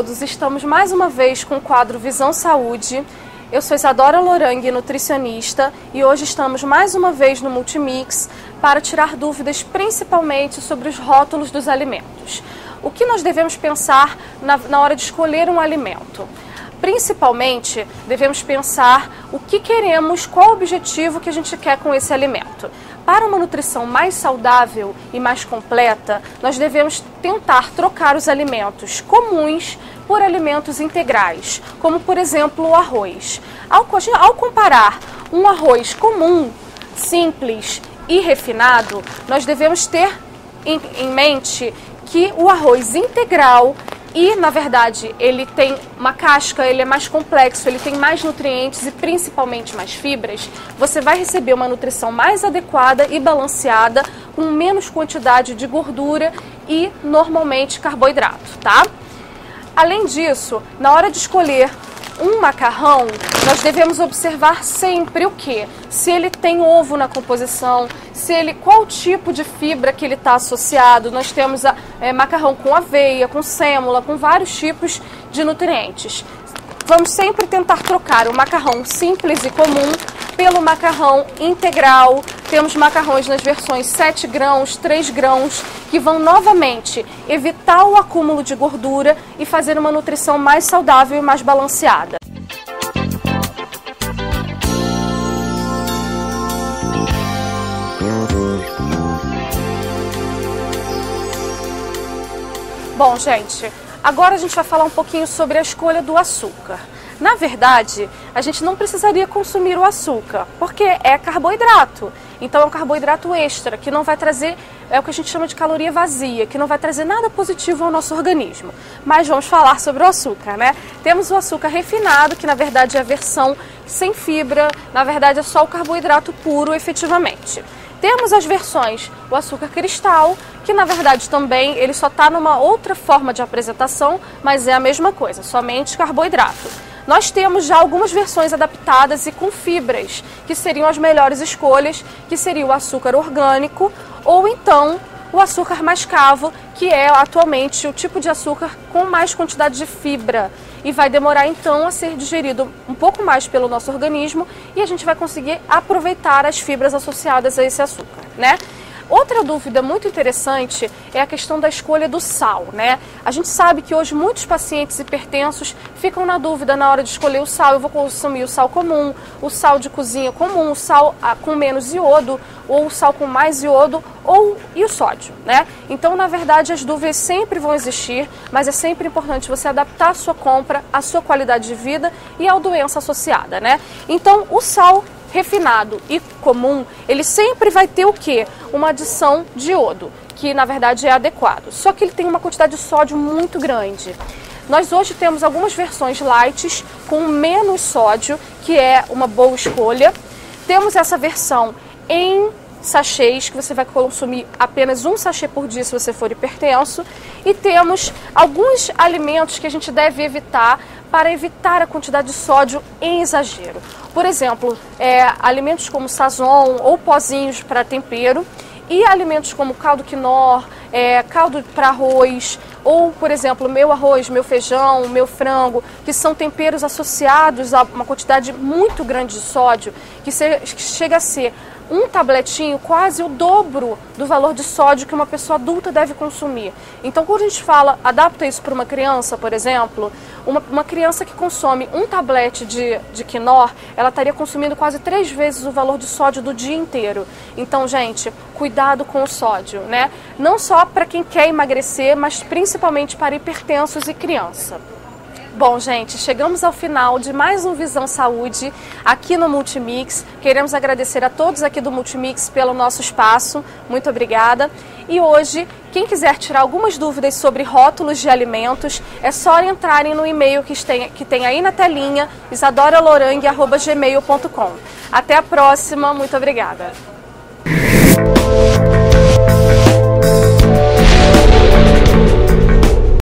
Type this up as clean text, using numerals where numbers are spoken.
todos, estamos mais uma vez com o quadro Visão Saúde. Eu sou Isadora Lorangue, nutricionista, e hoje estamos mais uma vez no Multimix para tirar dúvidas principalmente sobre os rótulos dos alimentos. O que nós devemos pensar na hora de escolher um alimento? Principalmente, devemos pensar o que queremos, qual o objetivo que a gente quer com esse alimento. Para uma nutrição mais saudável e mais completa, nós devemos tentar trocar os alimentos comuns por alimentos integrais, como por exemplo o arroz. Ao comparar um arroz comum, simples e refinado, nós devemos ter em mente que o arroz integral na verdade, ele tem uma casca, ele é mais complexo, ele tem mais nutrientes e principalmente mais fibras. Você vai receber uma nutrição mais adequada e balanceada, com menos quantidade de gordura e normalmente carboidrato, tá? Além disso, na hora de escolher um macarrão, nós devemos observar sempre o que? Se ele tem ovo na composição, qual tipo de fibra que ele está associado. Nós temos macarrão com aveia, com sêmola, com vários tipos de nutrientes. Vamos sempre tentar trocar o macarrão simples e comum pelo macarrão integral. Temos macarrões nas versões 7 grãos, 3 grãos, que vão novamente evitar o acúmulo de gordura e fazer uma nutrição mais saudável e mais balanceada. Bom, gente, agora a gente vai falar um pouquinho sobre a escolha do açúcar. Na verdade, a gente não precisaria consumir o açúcar, porque é carboidrato. Então é um carboidrato extra, que não vai trazer, é o que a gente chama de caloria vazia, que não vai trazer nada positivo ao nosso organismo. Mas vamos falar sobre o açúcar, né? Temos o açúcar refinado, que na verdade é a versão sem fibra, na verdade é só o carboidrato puro, efetivamente. Temos as versões, o açúcar cristal, que na verdade também ele só está numa outra forma de apresentação, mas é a mesma coisa, somente carboidrato. Nós temos já algumas versões adaptadas e com fibras, que seriam as melhores escolhas, que seria o açúcar orgânico ou então o açúcar mascavo, que é atualmente o tipo de açúcar com mais quantidade de fibra e vai demorar então a ser digerido um pouco mais pelo nosso organismo e a gente vai conseguir aproveitar as fibras associadas a esse açúcar, né? Outra dúvida muito interessante é a questão da escolha do sal, né? A gente sabe que hoje muitos pacientes hipertensos ficam na dúvida na hora de escolher o sal. Eu vou consumir o sal comum, o sal de cozinha comum, o sal com menos iodo, ou o sal com mais iodo, e o sódio, né? Então, na verdade, as dúvidas sempre vão existir, mas é sempre importante você adaptar a sua compra, à sua qualidade de vida e à doença associada, né? Então, o sal refinado e comum, ele sempre vai ter o quê? Uma adição de iodo, que na verdade é adequado. Só que ele tem uma quantidade de sódio muito grande. Nós hoje temos algumas versões light com menos sódio, que é uma boa escolha. Temos essa versão em sachês, que você vai consumir apenas um sachê por dia se você for hipertenso. E temos alguns alimentos que a gente deve evitar para evitar a quantidade de sódio em exagero. Por exemplo, alimentos como sazon ou pozinhos para tempero e alimentos como caldo quinor, caldo para arroz ou, por exemplo, meu arroz, meu feijão, meu frango, que são temperos associados a uma quantidade muito grande de sódio, que chega a ser um tabletinho quase o dobro do valor de sódio que uma pessoa adulta deve consumir. Então, quando a gente fala, adapta isso para uma criança, por exemplo, uma criança que consome um tablete de quinor, ela estaria consumindo quase 3 vezes o valor de sódio do dia inteiro. Então, gente, cuidado com o sódio, né? Não só para quem quer emagrecer, mas principalmente para hipertensos e criança. Bom, gente, chegamos ao final de mais um Visão Saúde aqui no Multimix. Queremos agradecer a todos aqui do Multimix pelo nosso espaço. Muito obrigada. E hoje, quem quiser tirar algumas dúvidas sobre rótulos de alimentos, é só entrarem no e-mail que tem aí na telinha, isadoralorangue@gmail.com. Até a próxima. Muito obrigada.